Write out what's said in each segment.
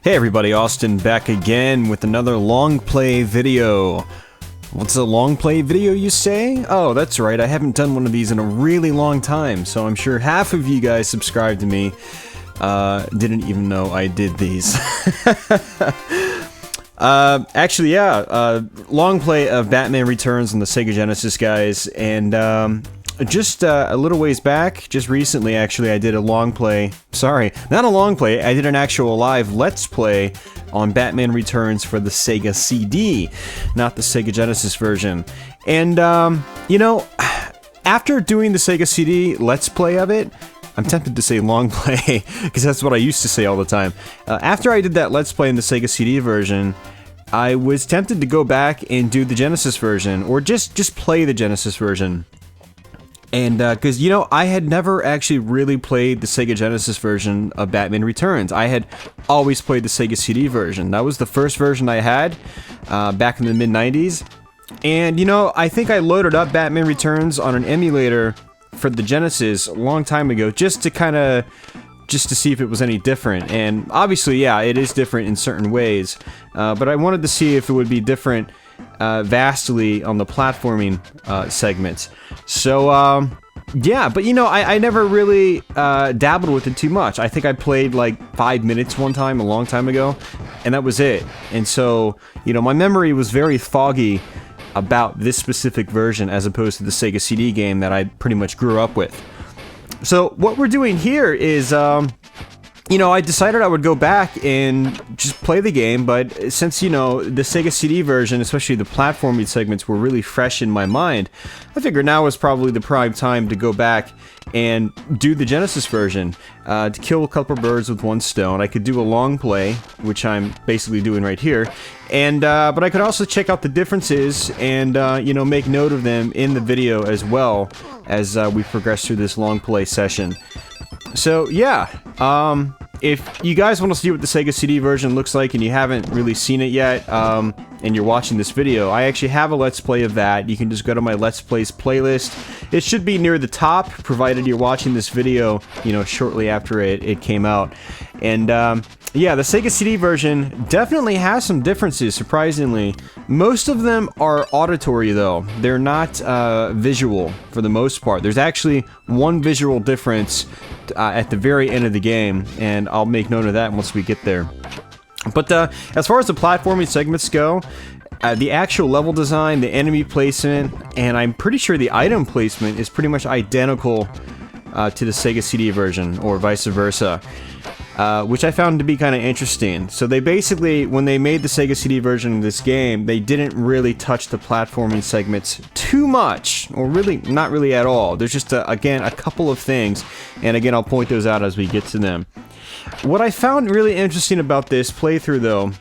Hey everybody, Austin back again with another Longplay video. What's a Longplay video, you say? Oh, that's right, I haven't done one of these in a really long time, so I'm sure half of you guys subscribed to me didn't even know I did these. Actually, yeah, Longplay of Batman Returns on the Sega Genesis, guys, and just a little ways back, just recently actually, I did a long play, sorry, not a long play, I did an actual live Let's Play on Batman Returns for the Sega CD, not the Sega Genesis version. And, you know, after doing the Sega CD Let's Play of it, I'm tempted to say long play, because that's what I used to say all the time. After I did that Let's Play in the Sega CD version, I was tempted to go back and do the Genesis version, or just play the Genesis version. And, because, you know, I had never actually really played the Sega Genesis version of Batman Returns. I had always played the Sega CD version. That was the first version I had, back in the mid-90s. And, you know, I think I loaded up Batman Returns on an emulator for the Genesis a long time ago, just to see if it was any different. And, obviously, yeah, it is different in certain ways. But I wanted to see if it would be different vastly on the platforming segments. So yeah, but you know, I never really dabbled with it too much. I think I played like 5 minutes one time a long time ago, and that was it. And so, you know, my memory was very foggy about this specific version as opposed to the Sega CD game that I pretty much grew up with. So what we're doing here is you know, I decided I would go back and just play the game, but since, you know, the Sega CD version, especially the platforming segments, were really fresh in my mind, I figured now was probably the prime time to go back and do the Genesis version, to kill a couple birds with one stone. I could do a long play, which I'm basically doing right here, and but I could also check out the differences and, you know, make note of them in the video as well as we progress through this long play session. So, yeah, if you guys want to see what the Sega CD version looks like and you haven't really seen it yet, and you're watching this video, I actually have a Let's Play of that. You can just go to my Let's Plays playlist. It should be near the top, provided you're watching this video, you know, shortly after it came out. And, yeah, the Sega CD version definitely has some differences, surprisingly. Most of them are auditory, though. They're not visual, for the most part. There's actually one visual difference at the very end of the game, and I'll make note of that once we get there. But as far as the platforming segments go, the actual level design, the enemy placement, and I'm pretty sure the item placement is pretty much identical to the Sega CD version, or vice versa. Which I found to be kind of interesting. So they basically, when they made the Sega CD version of this game, they didn't really touch the platforming segments too much, or really, not really at all. There's just, again, a couple of things, and again, I'll point those out as we get to them. What I found really interesting about this playthrough, though,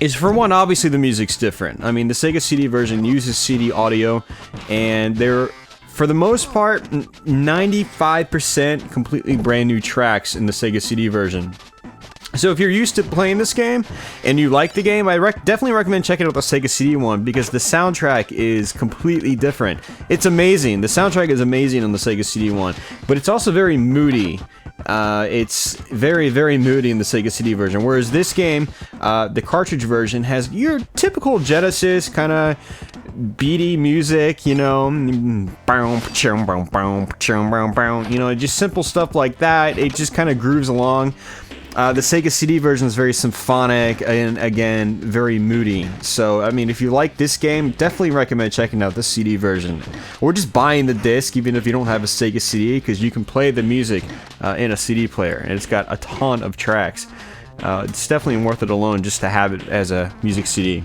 is, for one, obviously the music's different. I mean, the Sega CD version uses CD audio, and they're, for the most part, 95% completely brand new tracks in the Sega CD version. So if you're used to playing this game, and you like the game, I definitely recommend checking out the Sega CD one, because the soundtrack is completely different. It's amazing. The soundtrack is amazing on the Sega CD one, but it's also very moody. It's very, very moody in the Sega CD version, whereas this game, the cartridge version, has your typical Genesis kind of beady music, you know, you know, just simple stuff like that. It just kind of grooves along. The Sega CD version is very symphonic and, again, very moody. So, I mean, if you like this game, definitely recommend checking out the CD version. Or just buying the disc, even if you don't have a Sega CD, because you can play the music in a CD player, and it's got a ton of tracks. It's definitely worth it alone just to have it as a music CD.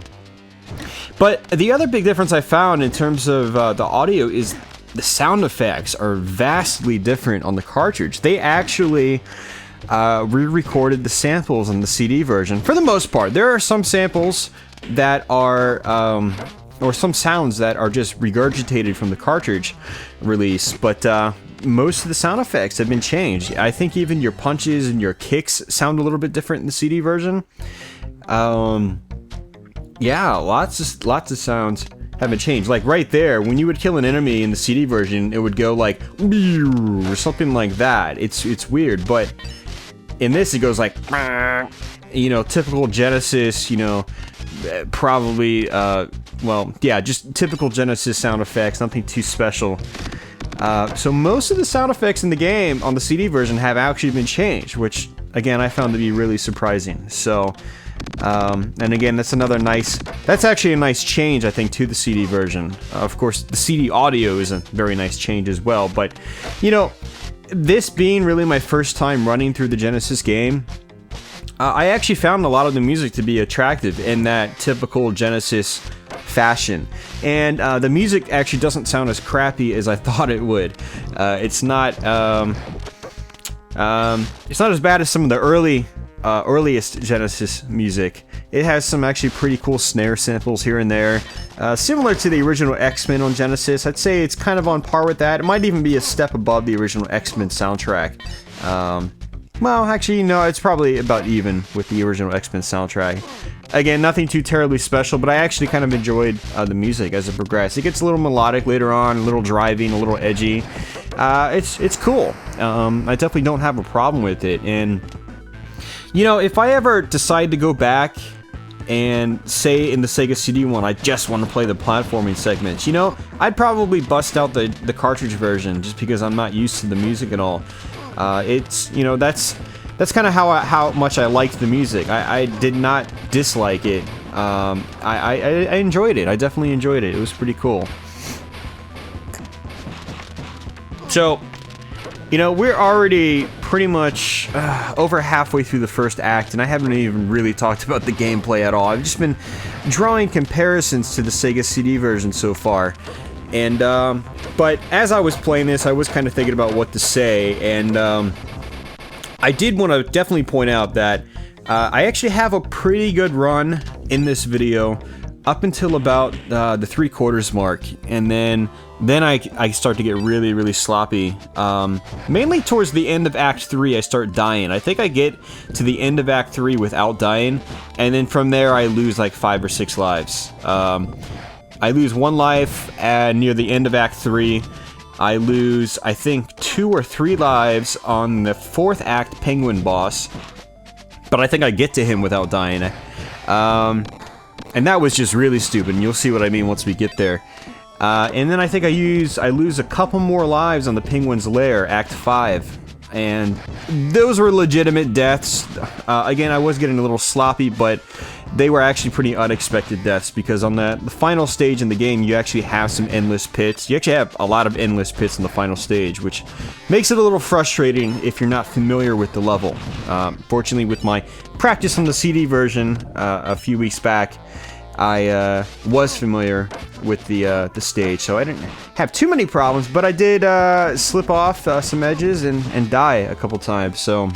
But the other big difference I found in terms of the audio is the sound effects are vastly different on the cartridge. They actually re-recorded the samples in the CD version. For the most part, there are some samples that are, or some sounds that are just regurgitated from the cartridge release, but most of the sound effects have been changed. I think even your punches and your kicks sound a little bit different in the CD version. Yeah, lots of sounds haven't changed. Like right there, when you would kill an enemy in the CD version, it would go like or something like that. It's weird, but in this it goes like you know, typical Genesis, you know, probably, well, yeah, just typical Genesis sound effects, nothing too special. So most of the sound effects in the game on the CD version have actually been changed, which, again, I found to be really surprising. So, and again, that's actually a nice change, I think, to the CD version. Of course, the CD audio is a very nice change as well, but, you know, this being really my first time running through the Genesis game, I actually found a lot of the music to be attractive in that typical Genesis fashion, and the music actually doesn't sound as crappy as I thought it would. It's not as bad as some of the earliest Genesis music. It has some actually pretty cool snare samples here and there, similar to the original X-Men on Genesis. I'd say it's kind of on par with that. It might even be a step above the original X-Men soundtrack. Well, actually, no, it's probably about even with the original X-Men soundtrack. Again, nothing too terribly special, but I actually kind of enjoyed the music as it progressed. It gets a little melodic later on, a little driving, a little edgy. It's cool. I definitely don't have a problem with it. And, you know, if I ever decide to go back and say in the Sega CD one, I just want to play the platforming segments, you know, I'd probably bust out the cartridge version just because I'm not used to the music at all. It's, you know, that's kind of how much I liked the music. I did not dislike it. I enjoyed it. I definitely enjoyed it. It was pretty cool. So, you know, we're already pretty much over halfway through the first act, and I haven't even really talked about the gameplay at all. I've just been drawing comparisons to the Sega CD version so far. And, but as I was playing this, I was kind of thinking about what to say, and, I did want to definitely point out that, I actually have a pretty good run in this video up until about, the 3/4 mark, and then I start to get really, really sloppy. Mainly towards the end of Act 3, I start dying. I think I get to the end of Act 3 without dying, and then from there I lose like 5 or 6 lives. I lose 1 life near the end of Act 3. I lose, I think, 2 or 3 lives on the 4th Act Penguin boss. But I think I get to him without dying. And that was just really stupid, and you'll see what I mean once we get there. And then I think I lose a couple more lives on the Penguin's Lair, Act 5. And those were legitimate deaths. Again, I was getting a little sloppy, but they were actually pretty unexpected deaths, because on the final stage in the game, you actually have some endless pits. You actually have a lot of endless pits in the final stage, which makes it a little frustrating if you're not familiar with the level. Fortunately, with my practice on the CD version a few weeks back, I was familiar with the stage, so I didn't have too many problems, but I did slip off some edges and die a couple times, so...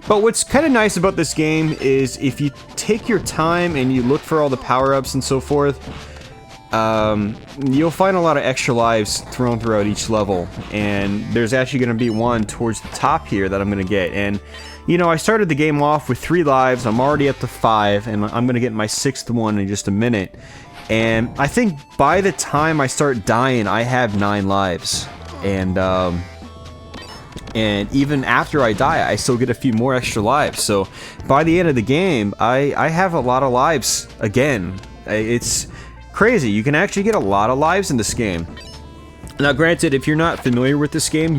But what's kind of nice about this game is if you take your time and you look for all the power-ups and so forth, you'll find a lot of extra lives thrown throughout each level, and there's actually going to be one towards the top here that I'm going to get. And, you know, I started the game off with 3 lives, I'm already up to 5, and I'm going to get my 6th one in just a minute. And I think by the time I start dying, I have 9 lives. And even after I die, I still get a few more extra lives. So by the end of the game, I have a lot of lives again. It's crazy. You can actually get a lot of lives in this game. Now, granted, if you're not familiar with this game,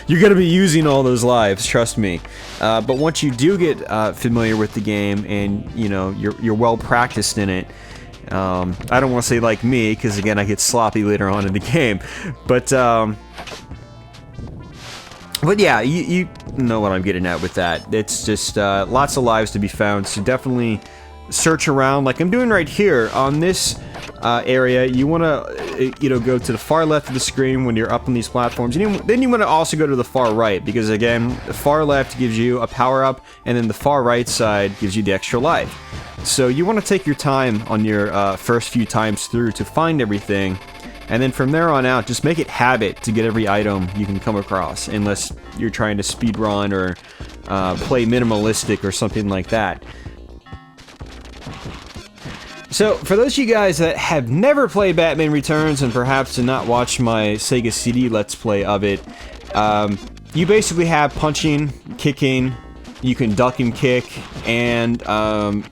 you're gonna be using all those lives, trust me. But once you do get familiar with the game and you know you're well practiced in it, I don't want to say like me, because again I get sloppy later on in the game, but yeah, you know what I'm getting at with that. It's just lots of lives to be found, so definitely search around like I'm doing right here on this area. You want to go to the far left of the screen when you're up on these platforms, and then you want to also go to the far right, because again, the far left gives you a power-up, and then the far right side gives you the extra life. So you want to take your time on your first few times through to find everything. And then from there on out, just make it habit to get every item you can come across, unless you're trying to speedrun or play minimalistic or something like that. So, for those of you guys that have never played Batman Returns and perhaps did not watch my Sega CD Let's Play of it, you basically have punching, kicking, You can duck and kick, and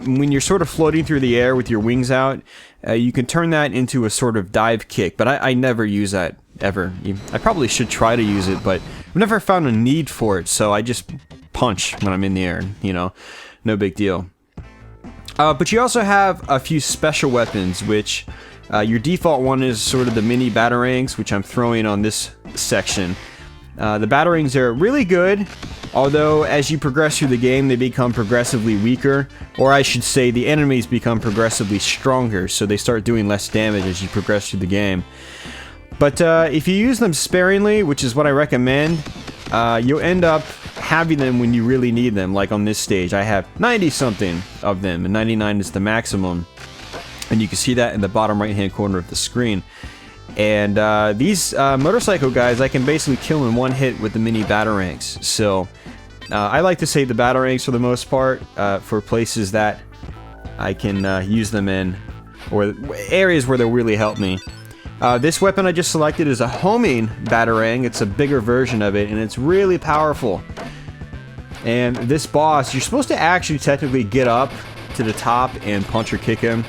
when you're sort of floating through the air with your wings out, you can turn that into a sort of dive kick, but I never use that, ever. I probably should try to use it, but I've never found a need for it, so I just punch when I'm in the air, you know, no big deal. But you also have a few special weapons, which your default one is sort of the mini batarangs, which I'm throwing on this section. The batarangs are really good, although as you progress through the game they become progressively weaker, or I should say the enemies become progressively stronger, so they start doing less damage as you progress through the game. But if you use them sparingly, which is what I recommend, you'll end up having them when you really need them. Like on this stage, I have 90 something of them, and 99 is the maximum. And you can see that in the bottom right hand corner of the screen. And these motorcycle guys, I can basically kill in one hit with the mini batarangs. So I like to save the batarangs for the most part for places that I can use them in, or areas where they'll really help me. This weapon I just selected is a homing batarang. It's a bigger version of it, and it's really powerful. And this boss, you're supposed to actually technically get up to the top and punch or kick him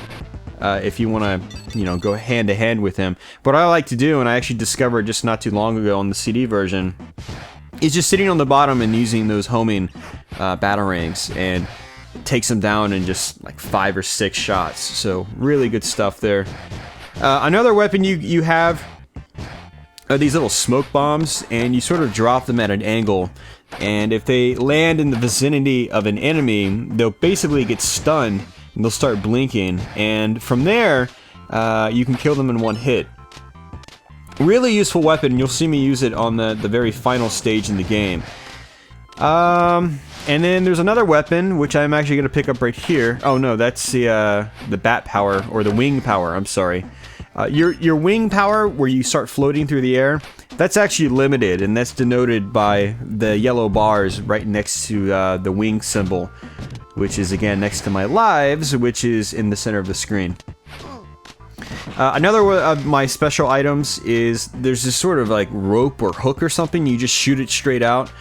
if you want to, you know, go hand to hand with him. But what I like to do, and I actually discovered just not too long ago on the CD version, is just sitting on the bottom and using those homing batarangs, and takes him down in just like 5 or 6 shots. So really good stuff there. Another weapon you have are these little smoke bombs, and you sort of drop them at an angle, and if they land in the vicinity of an enemy, they'll basically get stunned and they'll start blinking, and from there you can kill them in one hit. Really useful weapon. You'll see me use it on the very final stage in the game. And then there's another weapon which I'm actually going to pick up right here. Oh no, that's the bat power, or the wing power, I'm sorry. Your wing power, where you start floating through the air, that's actually limited, and that's denoted by the yellow bars right next to the wing symbol, which is again next to my lives, which is in the center of the screen. Another of my special items is there's this sort of like rope or hook or something. You just shoot it straight out,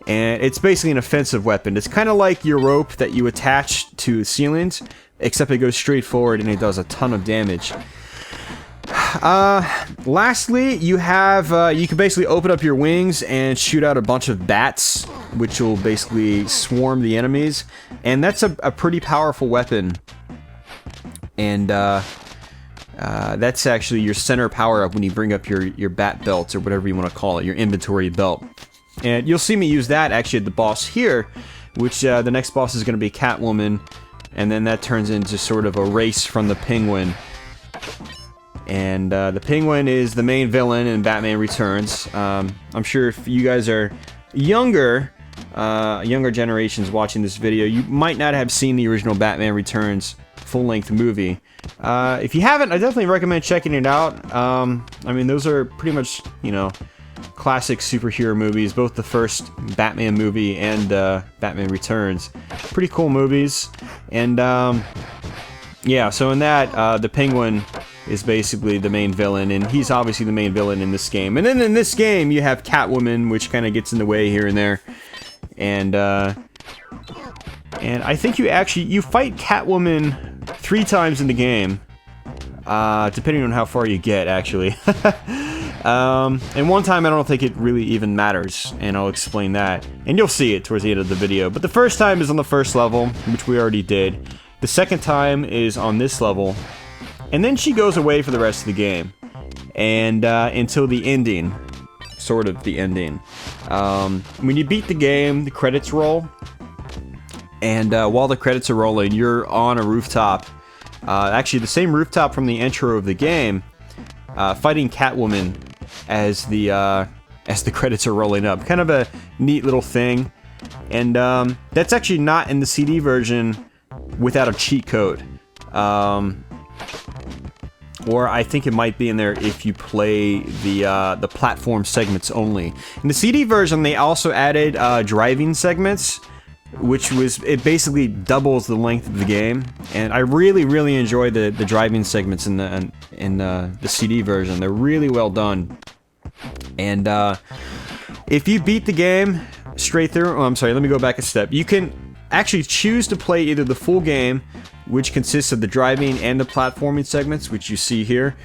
and it's basically an offensive weapon. It's kind of like your rope that you attach to ceilings, except it goes straight forward and it does a ton of damage. Lastly, you have you can basically open up your wings and shoot out a bunch of bats, which will basically swarm the enemies, and that's a pretty powerful weapon. And that's actually your center power up when you bring up your bat belts, or whatever you want to call it, your inventory belt. And you'll see me use that actually at the boss here, which the next boss is going to be Catwoman, and then that turns into sort of a race from the Penguin. And the Penguin is the main villain in Batman Returns. I'm sure if you guys are younger generations watching this video, you might not have seen the original Batman Returns full-length movie. If you haven't, I definitely recommend checking it out. I mean, those are pretty much, you know, classic superhero movies, both the first Batman movie and Batman Returns. Pretty cool movies. And yeah, so in that, the Penguin is basically the main villain, and he's obviously the main villain in this game. And then in this game, you have Catwoman, which kind of gets in the way here and there. And I think you fight Catwoman 3 times in the game, depending on how far you get, actually. And one time I don't think it really even matters, and I'll explain that. And you'll see it towards the end of the video. But the first time is on the first level, which we already did. The second time is on this level. And then she goes away for the rest of the game. And until the ending. Sort of the ending. When you beat the game, the credits roll. And while the credits are rolling, you're on a rooftop. Actually, the same rooftop from the intro of the game. Fighting Catwoman as the credits are rolling up. Kind of a neat little thing. And that's actually not in the CD version without a cheat code. Or I think it might be in there if you play the platform segments only. In the CD version, they also added driving segments, which it basically doubles the length of the game. And I really enjoy the driving segments in the CD version. They're really well done. And if you beat the game, straight through. Oh, I'm sorry, let me go back a step. You can actually choose to play either the full game, which consists of the driving and the platforming segments, which you see here,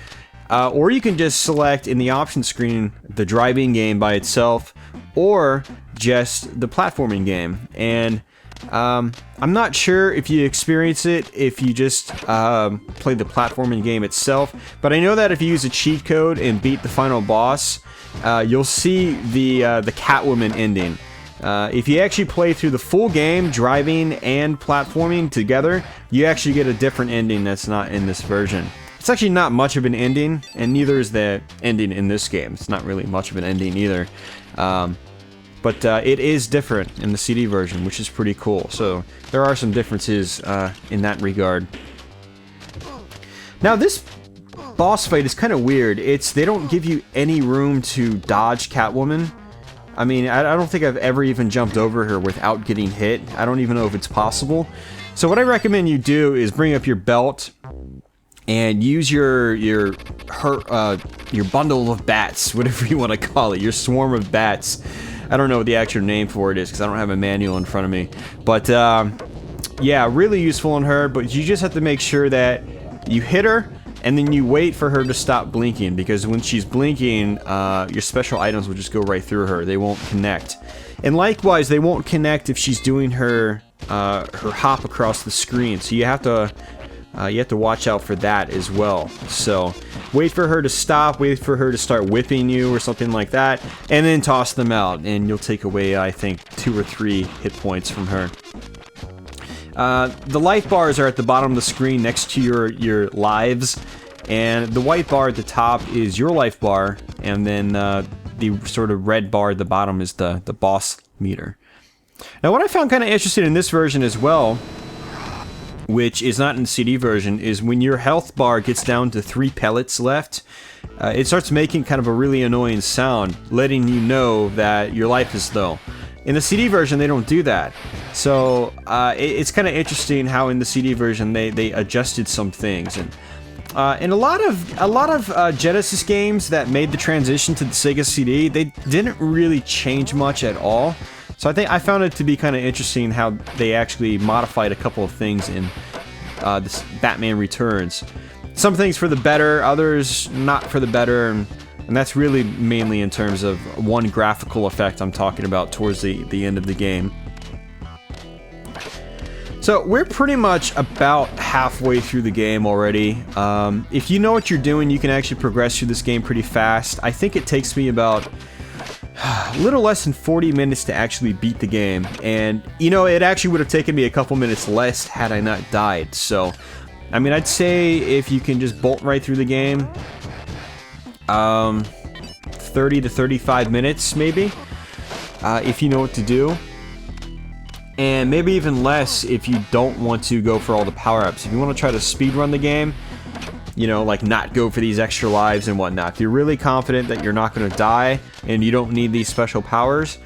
or you can just select in the option screen the driving game by itself, or just the platforming game. And I'm not sure if you experience it if you just play the platforming game itself, but I know that if you use a cheat code and beat the final boss, you'll see the Catwoman ending. If you actually play through the full game, driving and platforming together, you actually get a different ending that's not in this version. It's actually not much of an ending, and neither is the ending in this game. It's not really much of an ending either. But it is different in the CD version, which is pretty cool. So there are some differences in that regard. Now this boss fight is kind of weird. They don't give you any room to dodge Catwoman. I mean, I don't think I've ever even jumped over her without getting hit. I don't even know if it's possible. So what I recommend you do is bring up your belt and use your bundle of bats, whatever you want to call it, your swarm of bats. I don't know what the actual name for it is because I don't have a manual in front of me. But yeah, really useful on her, but you just have to make sure that you hit her and then you wait for her to stop blinking, because when she's blinking, your special items will just go right through her. They won't connect. And likewise, they won't connect if she's doing her hop across the screen. So you have to watch out for that as well. So wait for her to stop, wait for her to start whipping you or something like that, and then toss them out, and you'll take away, I think, 2 or 3 hit points from her. The life bars are at the bottom of the screen next to your lives, and the white bar at the top is your life bar, and then the sort of red bar at the bottom is the boss meter. Now what I found kind of interesting in this version as well, which is not in the CD version, is when your health bar gets down to 3 pellets left, it starts making kind of a really annoying sound, letting you know that your life is low. In the CD version, they don't do that. So it's kind of interesting how in the CD version they adjusted some things. And in a lot of Genesis games that made the transition to the Sega CD, they didn't really change much at all. So I found it to be kind of interesting how they actually modified a couple of things in this Batman Returns. Some things for the better, others not for the better, and that's really mainly in terms of one graphical effect I'm talking about towards the end of the game. So we're pretty much about halfway through the game already. If you know what you're doing, you can actually progress through this game pretty fast. I think it takes me about a little less than 40 minutes to actually beat the game, and you know, it actually would have taken me a couple minutes less had I not died. So I mean, I'd say if you can just bolt right through the game, 30 to 35 minutes maybe, if you know what to do, and maybe even less if you don't want to go for all the power-ups. If you want to try to speedrun the game, you know, like not go for these extra lives and whatnot, if you're really confident that you're not going to die and you don't need these special powers,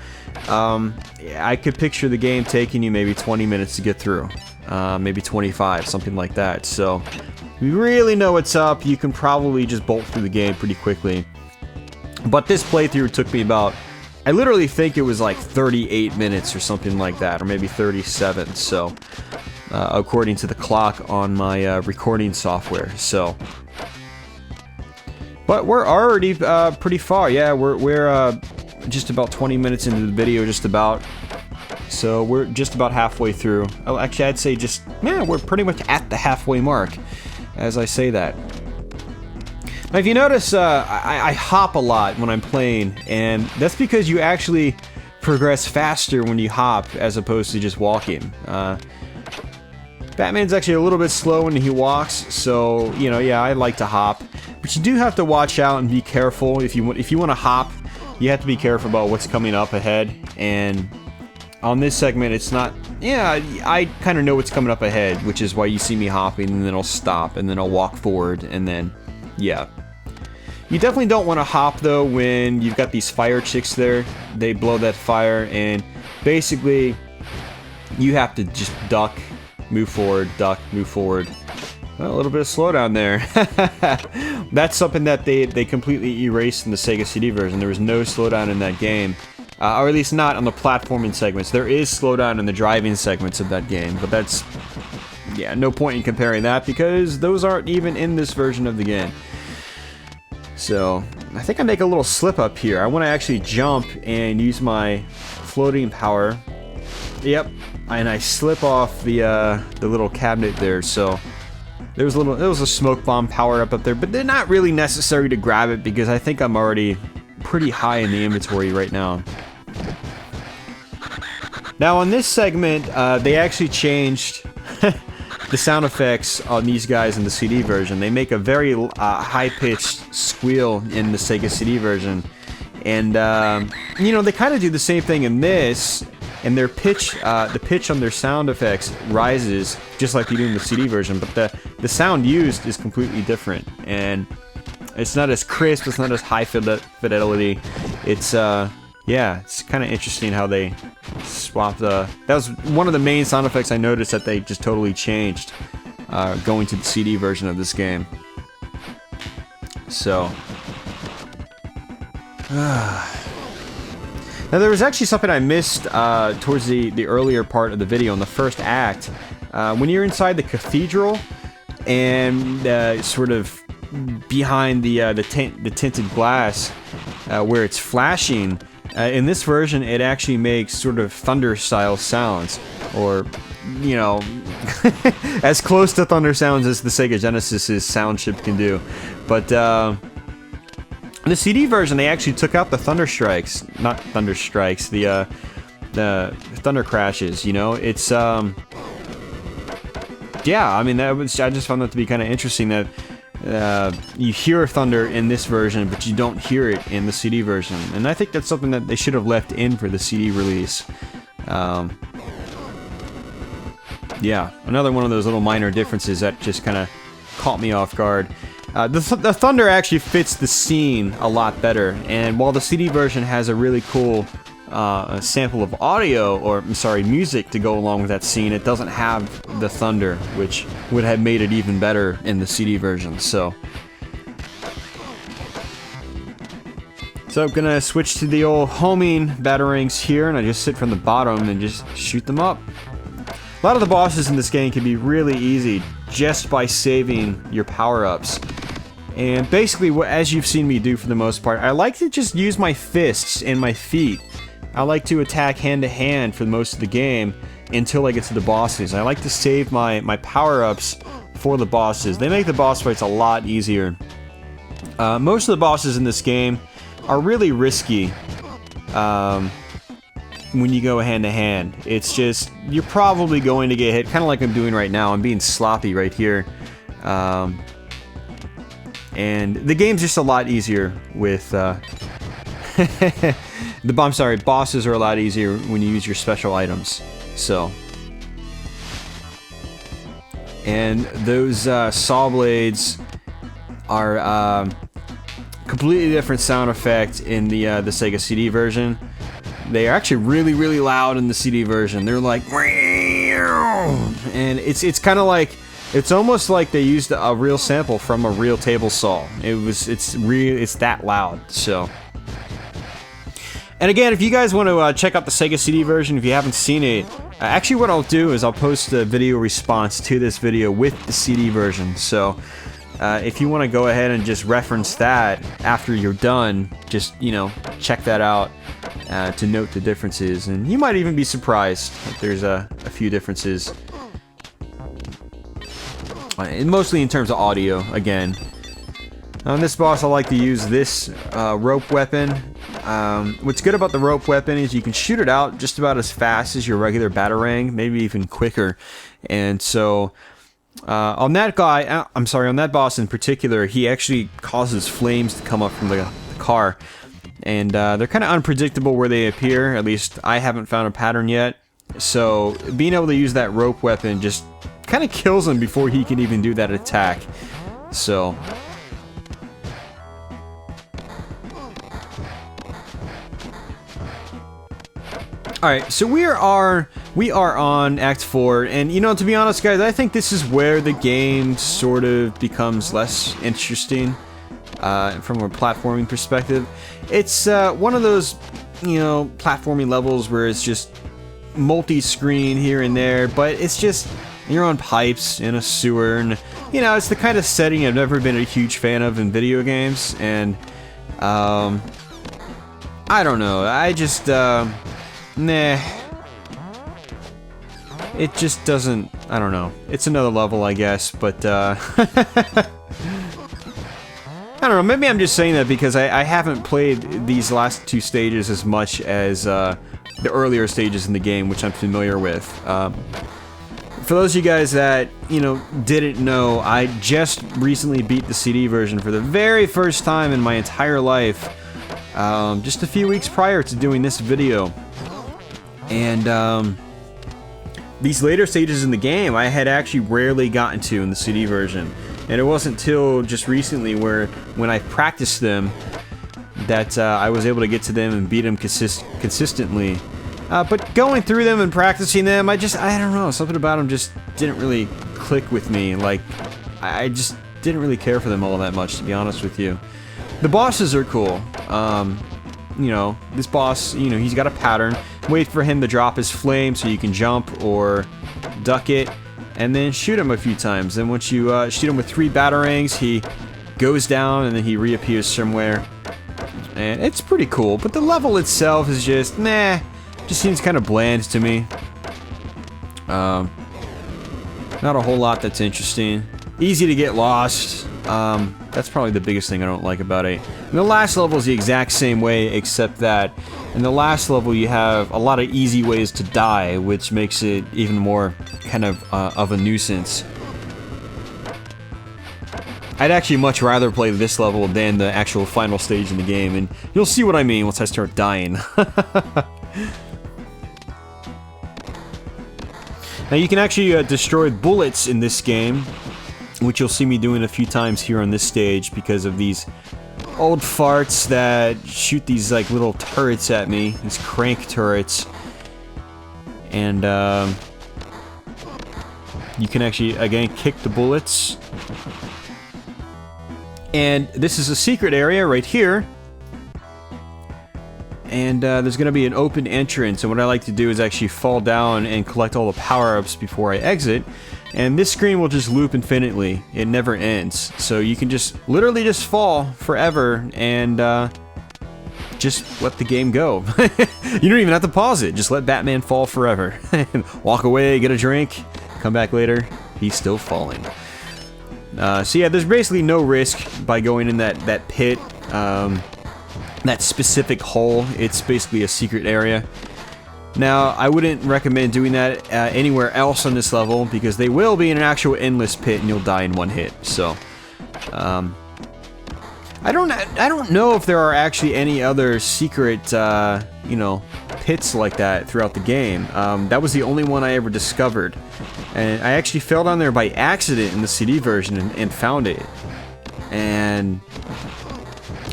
I could picture the game taking you maybe 20 minutes to get through, maybe 25, something like that. So if you really know what's up, you can probably just bolt through the game pretty quickly. But this playthrough took me about, I literally think it was like 38 minutes or something like that, or maybe 37, so according to the clock on my recording software. So, but we're already pretty far. Yeah, we're just about 20 minutes into the video, just about. So we're just about halfway through. Oh, actually, I'd say we're pretty much at the halfway mark as I say that. Now, if you notice, I hop a lot when I'm playing, and that's because you actually progress faster when you hop as opposed to just walking. Batman's actually a little bit slow when he walks, so, you know, yeah, I like to hop. But you do have to watch out and be careful. If you want to hop, you have to be careful about what's coming up ahead. And on this segment, it's not... Yeah, I kind of know what's coming up ahead, which is why you see me hopping, and then I'll stop, and then I'll walk forward, and then... Yeah. You definitely don't want to hop, though, when you've got these fire chicks there. They blow that fire, and basically, you have to just duck, move forward, duck, move forward. Well, a little bit of slowdown there. That's something that they completely erased in the Sega CD version. There was no slowdown in that game. or at least not on the platforming segments. There is slowdown in the driving segments of that game, but that's, yeah, no point in comparing that because those aren't even in this version of the game. So, I think I make a little slip up here. I want to actually jump and use my floating power. Yep, and I slip off the little cabinet there, so there was a smoke bomb power up there, but they're not really necessary to grab it because I think I'm already pretty high in the inventory right now. Now on this segment, they actually changed the sound effects on these guys in the CD version. They make a very high-pitched squeal in the Sega CD version, and you know, they kind of do the same thing in this. And their pitch, the pitch on their sound effects rises just like they do in the CD version, but the sound used is completely different, and it's not as crisp, it's not as high fidelity. It's yeah, it's kind of interesting how they swapped that was one of the main sound effects I noticed that they just totally changed going to the CD version of this game. So now there was actually something I missed towards the earlier part of the video in the first act. When you're inside the cathedral and sort of behind the tinted glass where it's flashing, in this version it actually makes sort of thunder style sounds, or you know, as close to thunder sounds as the Sega Genesis sound chip can do. But in the CD version, they actually took out the thunder strikes, not thunder strikes, the thunder crashes. You know, it's yeah. I mean, I just found that to be kind of interesting that you hear thunder in this version, but you don't hear it in the CD version, and I think that's something that they should have left in for the CD release. Yeah, another one of those little minor differences that just kind of caught me off guard. The thunder actually fits the scene a lot better, and while the CD version has a really cool sample of audio, or I'm sorry, music to go along with that scene, it doesn't have the thunder, which would have made it even better in the CD version. So I'm gonna switch to the old homing batarangs here, and I just sit from the bottom and just shoot them up. A lot of the bosses in this game can be really easy just by saving your power-ups. And basically, as you've seen me do for the most part, I like to just use my fists and my feet. I like to attack hand-to-hand for most of the game until I get to the bosses. I like to save my power-ups for the bosses. They make the boss fights a lot easier. Most of the bosses in this game are really risky when you go hand-to-hand. It's just, you're probably going to get hit, kind of like I'm doing right now. I'm being sloppy right here. And the game's just a lot easier with bosses are a lot easier when you use your special items. So, and those saw blades are completely different sound effect in the Sega CD version. They are actually really, really loud in the CD version. They're like, and it's kind of like, it's almost like they used a real sample from a real table saw. It's that loud. So, and again, if you guys want to check out the Sega CD version, if you haven't seen it, actually what I'll do is I'll post a video response to this video with the CD version. So, if you want to go ahead and just reference that after you're done, just, you know, check that out to note the differences, and you might even be surprised that there's a few differences. Mostly in terms of audio, again. On this boss, I like to use this rope weapon. What's good about the rope weapon is you can shoot it out just about as fast as your regular Batarang, maybe even quicker. And so, on that guy, on that boss in particular, he actually causes flames to come up from the car. And they're kind of unpredictable where they appear, at least I haven't found a pattern yet. So, being able to use that rope weapon just kind of kills him before he can even do that attack. So, alright, so we are on Act 4, and you know, to be honest guys, I think this is where the game sort of becomes less interesting from a platforming perspective. It's one of those you know, platforming levels where it's just multi-screen here and there, but it's just, you're on pipes in a sewer, and, you know, it's the kind of setting I've never been a huge fan of in video games, and, I don't know, I just, nah. It just doesn't, I don't know. It's another level, I guess, but, I don't know, maybe I'm just saying that because I haven't played these last two stages as much as, the earlier stages in the game, which I'm familiar with. For those of you guys that, you know, didn't know, I just recently beat the CD version for the very first time in my entire life, just a few weeks prior to doing this video. And, these later stages in the game, I had actually rarely gotten to in the CD version. And it wasn't until just recently when I practiced them, that I was able to get to them and beat them consistently. But going through them and practicing them, I don't know, something about them just didn't really click with me. Like, I just didn't really care for them all that much, to be honest with you. The bosses are cool. You know, this boss, you know, he's got a pattern. Wait for him to drop his flame so you can jump or duck it, and then shoot him a few times. And once you shoot him with 3 batarangs, he goes down and then he reappears somewhere. And it's pretty cool, but the level itself is just, meh. Just seems kind of bland to me. Not a whole lot that's interesting. Easy to get lost. That's probably the biggest thing I don't like about it. And the last level is the exact same way, except that in the last level you have a lot of easy ways to die, which makes it even more kind of a nuisance. I'd actually much rather play this level than the actual final stage in the game, and you'll see what I mean once I start dying. Now you can actually destroy bullets in this game, which you'll see me doing a few times here on this stage because of these old farts that shoot these like little turrets at me, these crank turrets. And you can actually, again, kick the bullets. And this is a secret area right here. And there's going to be an open entrance, and what I like to do is actually fall down and collect all the power-ups before I exit. And this screen will just loop infinitely. It never ends. So you can just literally just fall forever and just let the game go. You don't even have to pause it. Just let Batman fall forever. Walk away, get a drink, come back later. He's still falling. So yeah, there's basically no risk by going in that pit. That specific hole. It's basically a secret area. Now, I wouldn't recommend doing that anywhere else on this level, because they will be in an actual endless pit and you'll die in one hit. So, I don't know if there are actually any other secret, you know, pits like that throughout the game. That was the only one I ever discovered, and I actually fell down there by accident in the CD version and found it. And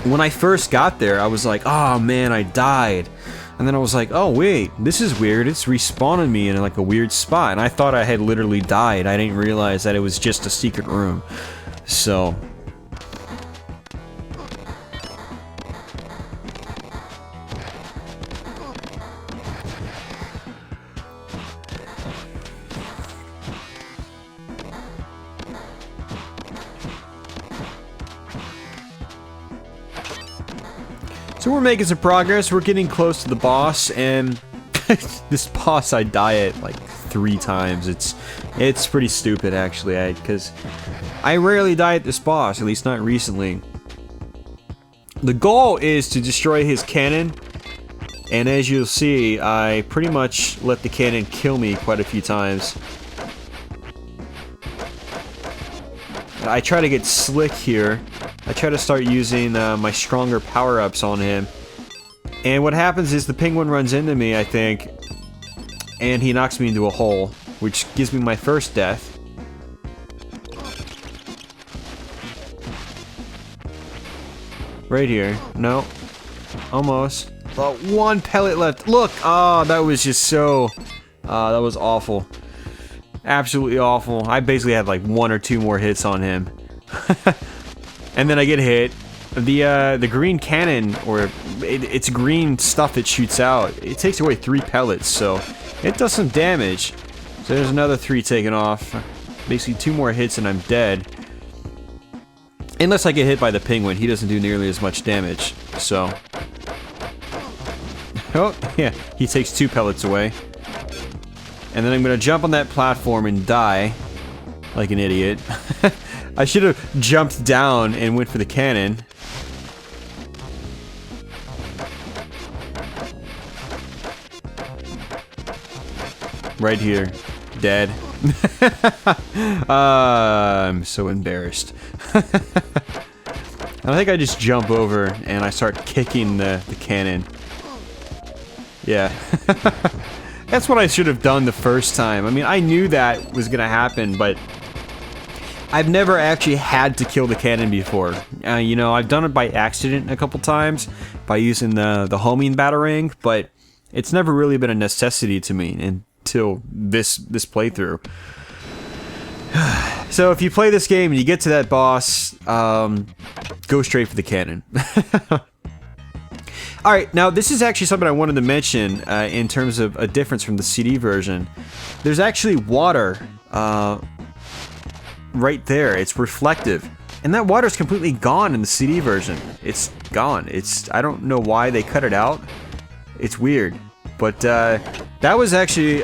when I first got there, I was like, oh man, I died. And then I was like, oh wait, this is weird, it's respawning me in like a weird spot. And I thought I had literally died. I didn't realize that it was just a secret room. So we're making some progress. We're getting close to the boss, and this boss I die at like 3 times. It's pretty stupid actually, because I rarely die at this boss, at least not recently. The goal is to destroy his cannon, and as you'll see, I pretty much let the cannon kill me quite a few times. I try to get slick here. I try to start using my stronger power-ups on him. And what happens is the penguin runs into me, I think, and he knocks me into a hole, which gives me my first death. Right here. No. Almost. But 1 pellet left. Look! Oh, that was just so... that was awful. Absolutely awful. I basically had like 1 or 2 more hits on him. And then I get hit, the green cannon, or it's green stuff it shoots out, it takes away 3 pellets, so it does some damage. So there's another 3 taken off. Basically 2 more hits and I'm dead. Unless I get hit by the penguin, he doesn't do nearly as much damage, so... Oh, yeah, he takes 2 pellets away. And then I'm gonna jump on that platform and die. Like an idiot. I should have jumped down and went for the cannon. Right here. Dead. I'm so embarrassed. I think I just jump over and I start kicking the cannon. Yeah. That's what I should have done the first time. I mean, I knew that was gonna happen, but I've never actually had to kill the cannon before. You know, I've done it by accident a couple times by using the homing Batarang, but it's never really been a necessity to me until this playthrough. So if you play this game and you get to that boss, go straight for the cannon. Alright, now this is actually something I wanted to mention in terms of a difference from the CD version. There's actually water right there. It's reflective. And that water's completely gone in the CD version. It's gone. I don't know why they cut it out. It's weird. But that was actually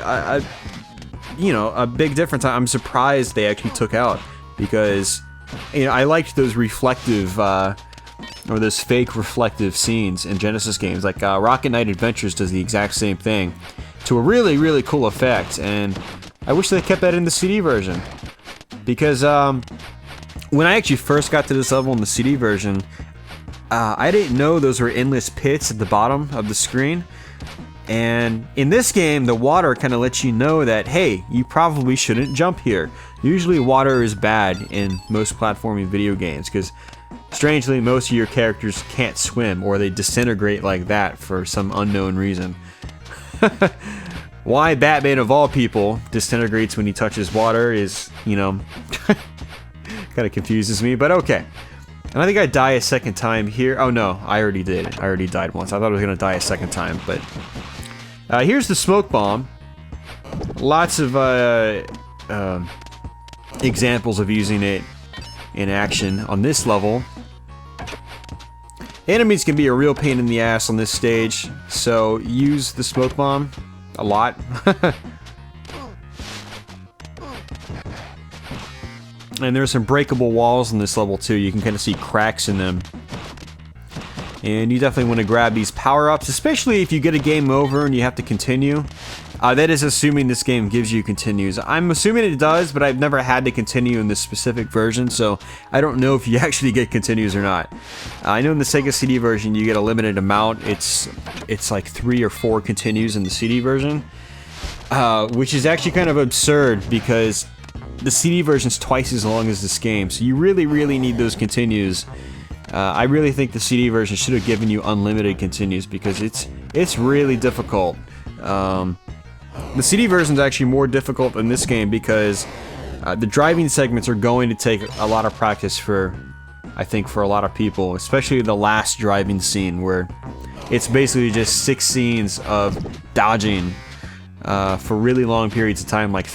you know, a big difference. I'm surprised they actually took out, because you know, I liked those reflective or those fake reflective scenes in Genesis games. Like Rocket Knight Adventures does the exact same thing to a really, really cool effect, and I wish they kept that in the CD version, because when I actually first got to this level in the CD version, I didn't know those were endless pits at the bottom of the screen. And in this game, the water kind of lets you know that, hey, you probably shouldn't jump here. Usually water is bad in most platforming video games, because strangely, most of your characters can't swim, or they disintegrate like that for some unknown reason. Why Batman, of all people, disintegrates when he touches water is, you know, kind of confuses me, but okay. And I think I die a second time here. Oh no, I already did. I already died once. I thought I was going to die a second time, but... here's the smoke bomb. Lots of examples of using it in action on this level. Enemies can be a real pain in the ass on this stage, so use the smoke bomb a lot. And there's some breakable walls in this level too. You can kind of see cracks in them. And you definitely want to grab these power-ups, especially if you get a game over and you have to continue. That is assuming this game gives you continues. I'm assuming it does, but I've never had to continue in this specific version, so I don't know if you actually get continues or not. I know in the Sega CD version you get a limited amount. It's like 3 or 4 continues in the CD version, which is actually kind of absurd because the CD version is twice as long as this game, so you really, really need those continues. I really think the CD version should have given you unlimited continues, because it's really difficult. The CD version is actually more difficult than this game, because the driving segments are going to take a lot of practice I think for a lot of people, especially the last driving scene, where it's basically just 6 scenes of dodging for really long periods of time, like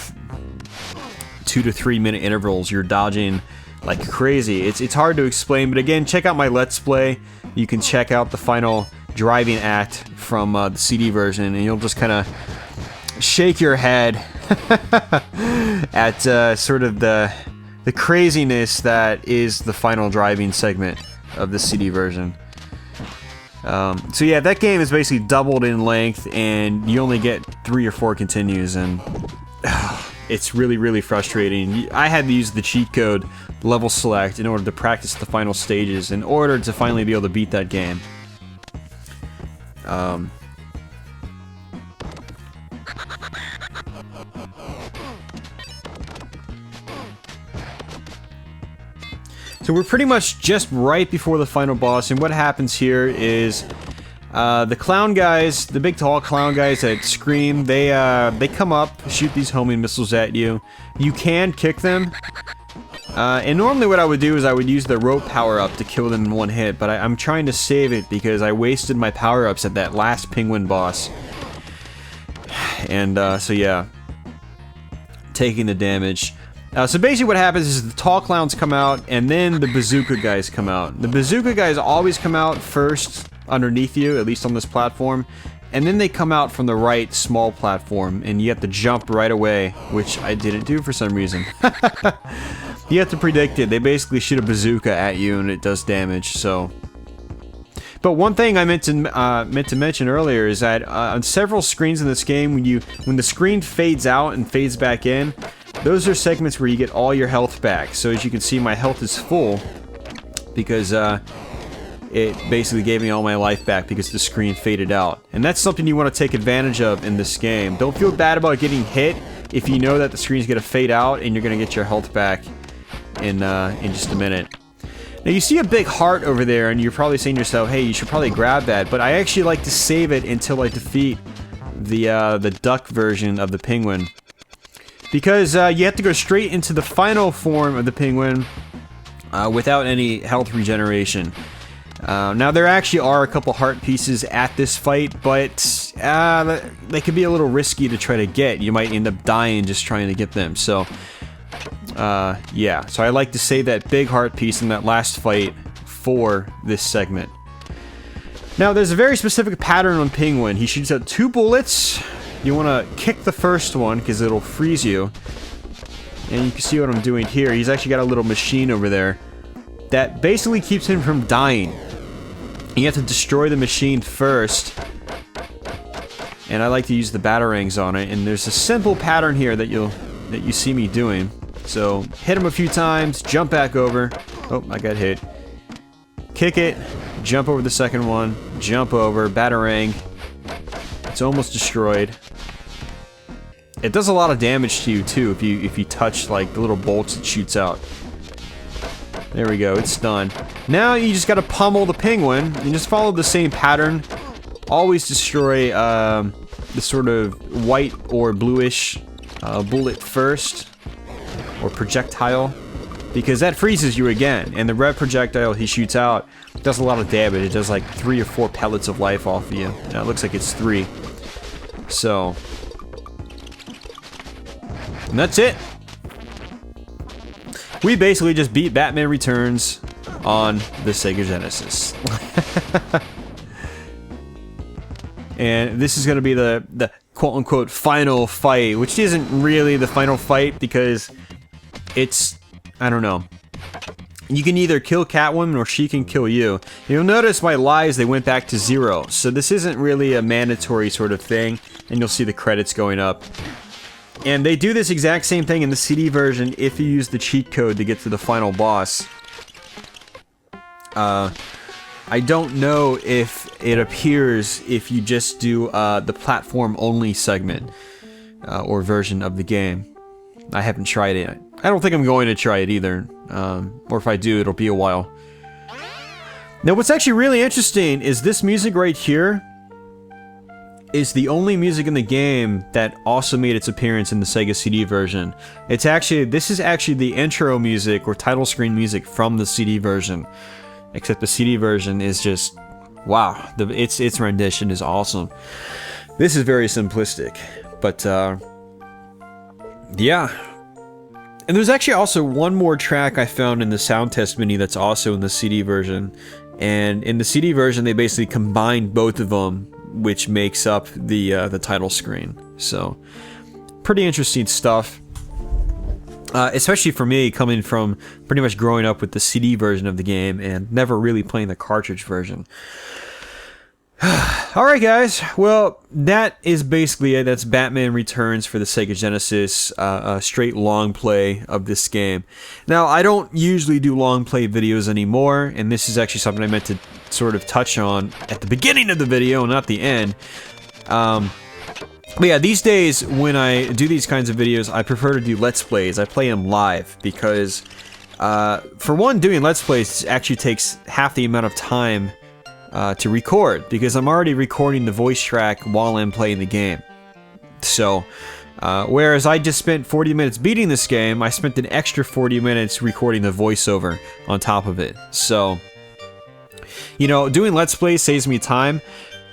2 to 3 minute intervals. You're dodging like crazy. It's hard to explain, but again, check out my Let's Play. You can check out the final driving act from the CD version, and you'll just kind of shake your head at sort of the craziness that is the final driving segment of the CD version. So yeah, that game is basically doubled in length, and you only get 3 or 4 continues, and it's really, really frustrating. I had to use the cheat code level select in order to practice the final stages, in order to finally be able to beat that game. So we're pretty much just right before the final boss, and what happens here is the clown guys, the big tall clown guys that scream, they come up, shoot these homing missiles at you. You can kick them, And normally what I would do is I would use the rope power-up to kill them in one hit, but I'm trying to save it because I wasted my power-ups at that last penguin boss. And, so yeah. Taking the damage. So basically what happens is the tall clowns come out, and then the bazooka guys come out. The bazooka guys always come out first underneath you, at least on this platform. And then they come out from the right small platform, and you have to jump right away, which I didn't do for some reason. You have to predict it. They basically shoot a bazooka at you, and it does damage, so... But one thing I meant to mention earlier is that on several screens in this game, when the screen fades out and fades back in, those are segments where you get all your health back. So as you can see, my health is full because it basically gave me all my life back because the screen faded out. And that's something you want to take advantage of in this game. Don't feel bad about getting hit if you know that the screen's going to fade out and you're going to get your health back in just a minute. Now you see a big heart over there and you're probably saying to yourself, hey, you should probably grab that, but I actually like to save it until I defeat the duck version of the penguin. Because you have to go straight into the final form of the penguin without any health regeneration. Now there actually are a couple heart pieces at this fight, but they can be a little risky to try to get. You might end up dying just trying to get them, so... yeah, so I like to save that big heart piece in that last fight for this segment. Now, there's a very specific pattern on Penguin. He shoots out 2 bullets. You want to kick the first one, because it'll freeze you. And you can see what I'm doing here. He's actually got a little machine over there that basically keeps him from dying. You have to destroy the machine first. And I like to use the Batarangs on it. And there's a simple pattern here that you see me doing. So, hit him a few times, jump back over. Oh, I got hit. Kick it, jump over the second one, jump over, Batarang. It's almost destroyed. It does a lot of damage to you too if you touch like the little bolts it shoots out. There we go, it's done. Now you just gotta pummel the penguin. You just follow the same pattern. Always destroy the sort of white or bluish bullet first. Or projectile, because that freezes you again, and the red projectile he shoots out does a lot of damage. It does like 3 or 4 pellets of life off of you. Now it looks like it's 3. So, and that's it. We basically just beat Batman Returns on the Sega Genesis. And this is going to be the quote-unquote final fight, which isn't really the final fight because it's, I don't know. You can either kill Catwoman or she can kill you. You'll notice my lives, they went back to 0. So this isn't really a mandatory sort of thing. And you'll see the credits going up. And they do this exact same thing in the CD version if you use the cheat code to get to the final boss. I don't know if it appears if you just do the platform-only segment or version of the game. I haven't tried it. I don't think I'm going to try it either. Or if I do, it'll be a while. Now, what's actually really interesting is this music right here is the only music in the game that also made its appearance in the Sega CD version. This is actually the intro music or title screen music from the CD version. Except the CD version is just, wow, its rendition is awesome. This is very simplistic, but yeah. And there's actually also one more track I found in the sound test menu that's also in the CD version. And in the CD version, they basically combined both of them, which makes up the title screen. So, pretty interesting stuff. Especially for me, coming from pretty much growing up with the CD version of the game and never really playing the cartridge version. Alright guys, well, that is basically it. That's Batman Returns for the Sega Genesis, a straight long play of this game. Now, I don't usually do long play videos anymore, and this is actually something I meant to sort of touch on at the beginning of the video, not the end. But yeah, these days, when I do these kinds of videos, I prefer to do Let's Plays. I play them live, because, for one, doing Let's Plays actually takes half the amount of time to record, because I'm already recording the voice track while I'm playing the game. So, Whereas I just spent 40 minutes beating this game, I spent an extra 40 minutes recording the voiceover on top of it. So, you know, doing Let's Plays saves me time,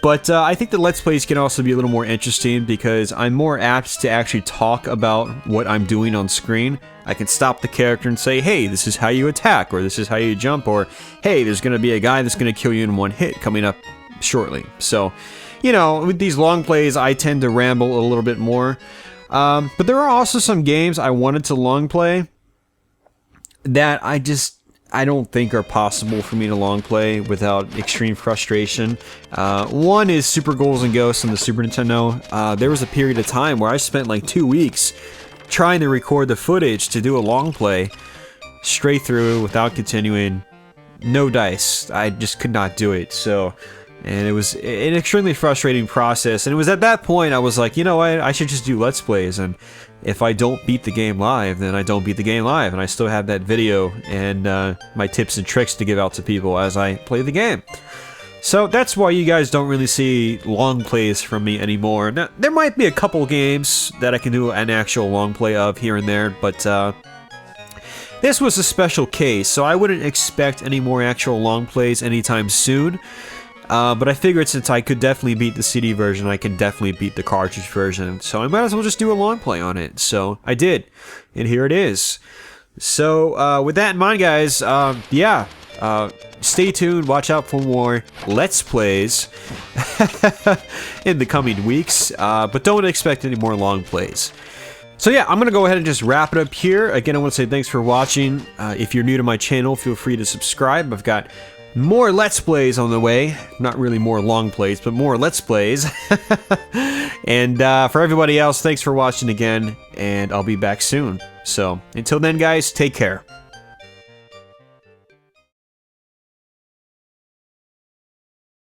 but I think that Let's Plays can also be a little more interesting because I'm more apt to actually talk about what I'm doing on screen. I can stop the character and say, hey, this is how you attack, or this is how you jump, or hey, there's going to be a guy that's going to kill you in one hit coming up shortly. So, you know, with these long plays, I tend to ramble a little bit more. But there are also some games I wanted to long play that I don't think are possible for me to long play without extreme frustration. One is Super Ghouls and Ghosts on the Super Nintendo. There was a period of time where I spent like 2 weeks trying to record the footage to do a long play straight through without continuing, no dice. I just could not do it. So, and it was an extremely frustrating process. And it was at that point I was like, you know what, I should just do Let's Plays, and if I don't beat the game live, then I don't beat the game live, and I still have that video and my tips and tricks to give out to people as I play the game. So that's why you guys don't really see long plays from me anymore. Now, there might be a couple games that I can do an actual long play of here and there, but this was a special case, so I wouldn't expect any more actual long plays anytime soon. But I figured since I could definitely beat the CD version, I can definitely beat the cartridge version, so I might as well just do a long play on it. So I did, and here it is. So with that in mind, guys, yeah, stay tuned, watch out for more Let's Plays in the coming weeks, but don't expect any more long plays. So yeah, I'm gonna go ahead and just wrap it up here. Again, I want to say thanks for watching. If you're new to my channel, feel free to subscribe. I've got more Let's Plays on the way. Not really more long plays, but more Let's Plays. And for everybody else, thanks for watching again, and I'll be back soon. So until then, guys, take care.